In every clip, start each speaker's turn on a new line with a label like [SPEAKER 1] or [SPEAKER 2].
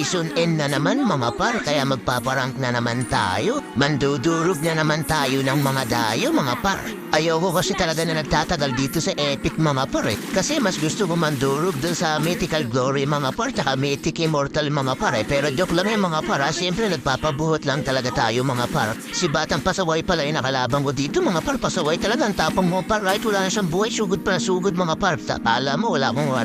[SPEAKER 1] season end na naman mga par, kaya magpaparank na naman tayo. Mandudurog na naman tayo ng mga dayo mga par. Ayoko kasi talaga na nagtatagal dito sa Epic mga par eh. Kasi mas gusto ko mandurog dun sa Mythical Glory mga par, tsaka Mythic Immortal mga par eh. Pero joke lang yung mga par ha, siyempre nagpapabuhot lang talaga tayo mga par. Si Batang Pasaway pala yung nakalaban ko dito mga par, pasaway talaga ang tapang mo par, right? Wala na siyang buhay, sugod pa na sugod mga par. Alam mo, wala akong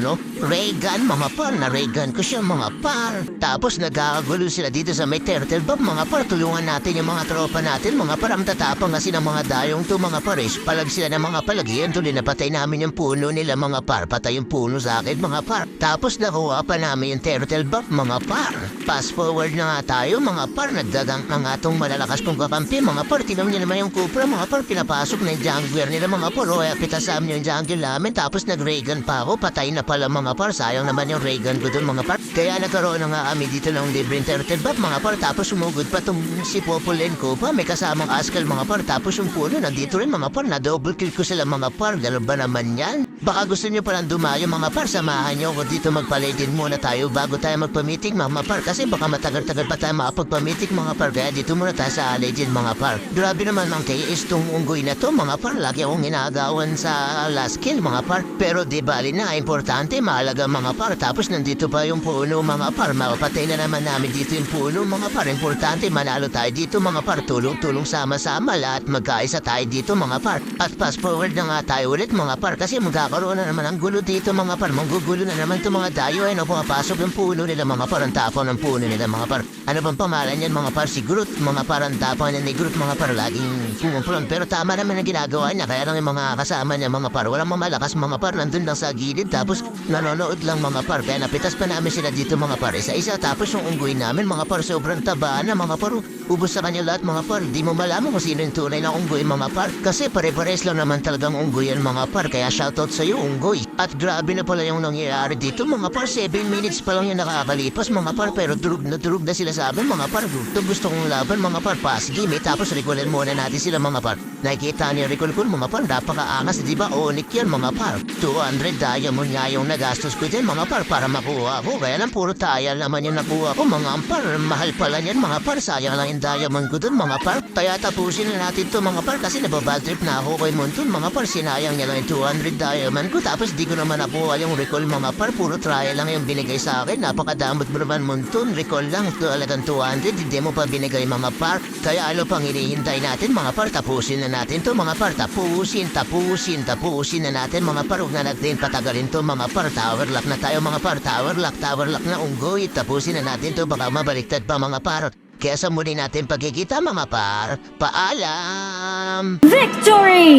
[SPEAKER 1] ray gun mga par, na ray gun ko siya mga par. Tapos nagkakagulo sila dito sa may turtle bomb mga par, tulungan natin yung mga tropa natin mga par. Ang tatapang kasi ng mga dayong to mga par, palag sila ng mga palagyan, tuloy napatay namin yung puno nila mga par, patay yung puno sa akin mga par. Tapos nakuha pa namin yung turtle bomb mga par. Fast forward na nga tayo mga par, nagdagang na nga tong malalakas kong kakampi mga par. Tinong niya naman yung Cupra mga par, pinapasok na yung jungler nila mga par, o pitas sa amin yung jungle namin. Tapos nag-ray-gun pa ako, patay na pala mga par, sayang naman yung ray gun ko dun mga par. Kaya nagkaroon na nga kami dito ng libreng turtle bomb mga par. Tapos sumugod pa tong si Popolenko pa, may kasamang Askel mga par. Tapos yung puno nandito rin mga par, na double kill ko sila mga par. Dalawa ba naman yan? Baka gusto nyo palang dumayo mga par, samahan nyo ko dito, magpalaydin muna tayo bago tayo magpa-meeting mga par. Kasi baka matagal-tagal pa tayo makapagpa-meeting mga par, kaya dito muna tayo sa Alaydin mga par. Grabe naman ang tiis tong unggoy na to mga par, lagi akong ginagawan sa last kill mga par. Pero di bali na, importante, mahalaga mga par. Tapos nandito pa yung puno mga par, mapatay na naman namin dito yung puno mga par. Importante, manalo tayo dito mga par, tulong-tulong sama-sama, lahat magkaisa tayo dito mga par. At fast forward na nga tayo ulit mga par, kasi magkakaroon na naman ang gulo dito mga par. Manggugulo na naman itong mga dayo ay pumapasok yung puno nila mga par, ang tapon ng puno nila mga par. Ano bang pamalan yan mga par? Si Groot mga par, ang tapon ni Groot mga par, laging pumumpulon. Pero tama naman ang ginagawa niya, kaya lang yung mga kasama niya mga par, walang mamalakas mga par, nandun lang sa gilid, tapos nanonood lang mga par. Kaya napitas pa namin sila dito mga par, isa-isa. Tapos yung unggoy namin mga par, sobrang taba na mga par, ubos sa kanya lahat mga par. Di mo malaman kung sino yung tunay na unggoy mga par, kasi pare-pares lang naman talagang unggoy yan mga par. Kaya shoutout sa'yo unggoy. At grabe na pala yung nangyayari dito mga par, 7 minutes pa lang yung nakakalipas mga par, pero durug na sila sa amin mga par. Gusto kong laban mga par, pass game eh. Tapos recallin muna natin sila mga par. Nakikita niyo recall ko mga par, napakaangas di ba? Onyx yan mga par, 200 diamond nga yung nagastos ko din mga par para makuha ko. Kaya lang puro tayal naman yung nakuha ko mga par, mahal pala yan mga par, sayang lang yung diamond ko dun mga par. Kaya tapusin na natin to mga par, kasi nababad trip na ako kay Monton mga par, sinayang niya lang yung 200 diamond ko. Tapos di ko naman nakuha yung recall mga par, puro trial lang yung binigay sa akin. Napakadamot mo naman Monton, recall lang talagang 200, hindi mo pa binigay mga par. Kaya ano pang hinihintay natin mga par, tapusin na natin to mga par, tapusin na natin mga par. Huwag na natin patagalin to mga par, tower lock na tayo mga par, tower lock na unggoy. Tapusin na natin to, baka mabaliktad pa mga par. Kaya sa muli natin pagkikita mga par, paalam!
[SPEAKER 2] Victory!